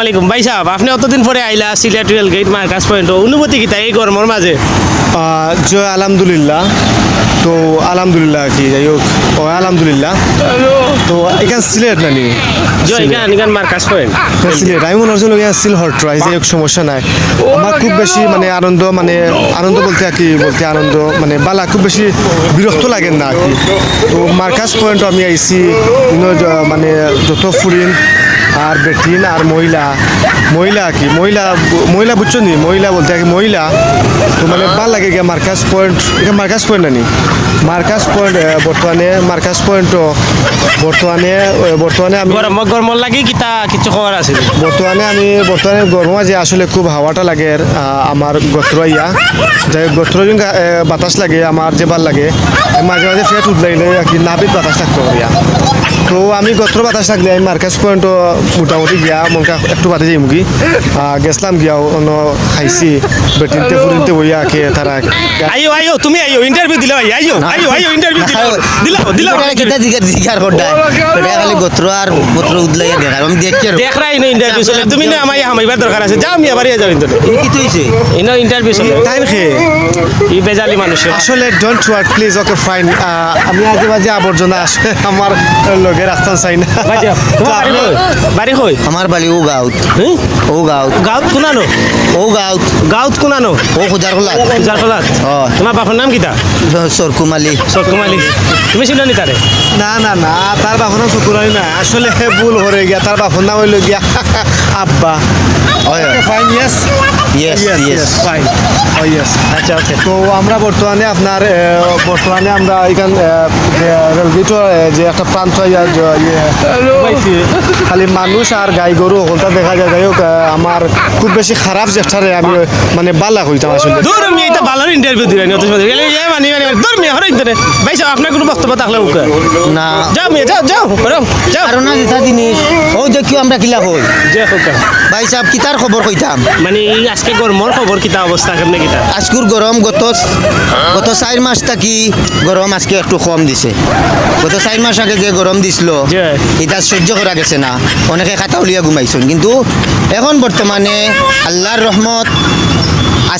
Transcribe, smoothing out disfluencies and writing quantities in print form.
আলাইকুম ভাই সাহেব, আপনি অতদিন পরে আইলা সিলেট রেল গেট মার্কাস পয়েন্ট, অনুভূতি কিতা এই গরমের মাঝে? জয় আলহামদুলিল্লাহ। তো আলহামদুলিল্লাহ কি যাই হোক, আলহামদুলিল্লাহ। তো এখানে সিলেট নানি জয় এখান মার্কাস পয়েন্ট সিলেট, আমি মনে হচ্ছিল সিল হট ট্রাই যাই হোক, সমস্যা নাই। আমার খুব বেশি আনন্দ বলতে আর কি বলতে আনন্দ বালা, খুব বেশি বিরক্ত লাগে না আর কি। তো মার্কাস পয়েন্ট আমি আইছি যত ফুরিন আর বেটিন আর মহিলা আর কি মহিলা বুঝছো নি, মহিলা বলতে আর কি মহিলা। তো ভাল লাগে গিয়া মার্কাস পয়েন্ট, এটা মার্কাস পয়েন্ট নানি মার্কাস পয়েন্ট বর্তমানে আমি গরম লাগে কিতা কিছু খবর আছে? বর্তমানে গরম আছে আসলে, খুব হাওয়াটা লাগে আমার গত্রইয়া যাই গত্র বাতাস লাগে আমার যে ভাল লাগে, মাঝে মাঝে ফেট উঠলাইলে আর কি নাবিত বাতাস থাকতে পারিয়া। তো আমি গত্র বাতাস থাকলে আমি মার্কাস পয়েন্ট মোটামুটি গিয়া মনকা একটু বাদে যাই মুগি গেছিলাম গিয়া অন্য খাইছি বেটিনতে ফুরিনতে বইয়া খেয়ে তারা আইও তুমি ইন্টারভিউ দিলা ভাই, আইও ইন্টারভিউ দিলা কিতা জিগার করডা এটা খালি গোত্র আর গোত্র উদলাইয়া দেখা আমি দেখছি আর দেখ রাই না ইন্টারভিউ চলে, তুমি না আমায় হামাইবার দরকার আছে, যাও আমি আবার যাও ইন্টারভিউ কি তুইছে ইনো ইন্টারভিউ চলে টাইম খেয়ে ই বেজালি মানুষ আসলে don't work please, okay fine. আমি আজে বাজে আবর্জনা আসে আমার লগে রাখতাম চাই না। বাড়ি কই? আমার বাড়ি ও গাঁৱত গাঁৱত কোনানো? গাঁৱত কোনানো? ও খুজারখোলা জারফলাত। তোমার বাপের নাম কিতা? সরকুমালি। তুমি চিনো নি তারে? না তার বাপর নাম চতুরাই না, আসলে ভুল হয়ে গিয়া তার বাপর নাম হইল গিয়া আব্বা। Fine, yes fine, yes. আচ্ছা ওকে। তো আমরা বর্তমানে আমরা এখান রেলগেটের যে একটা প্রান্ত পাইছি, খালি মানুষ আর গাই গরু ওখানটা দেখা যায়। যাই হোক, আমার খুব বেশি খারাপ চেষ্টারে আমি বালা হইতাম আসলে। দূর আমি এটা ভালো ইন্টারভিউ দিলেন অত সময় গেলে দূর মিয়া হরে ইন্টারনেট ভাই সাহেব, আপনার কোনো বক্তব্য থাকলে ওকে না যাও মিয়া যাও কারণ না যেটা জিনিস ও দেখিও আমরা কিলা কই যে হোক। ভাই সাহেব কিতার খবর কইতাম মানে এই আজকে গরমের খবর কিতা অবস্থা কেমনে কিতা? আজকুর গরম গত 4 মাস থাকি গরম আজকে একটু কম দিছে। গত 4 মাস আগে যে গরম দিছিল জি। এটা সহ্য করা গেছে না, অনেকে খাতা উলিয়া ঘুমাইছেন। কিন্তু এখন বর্তমানে আল্লাহর রহমত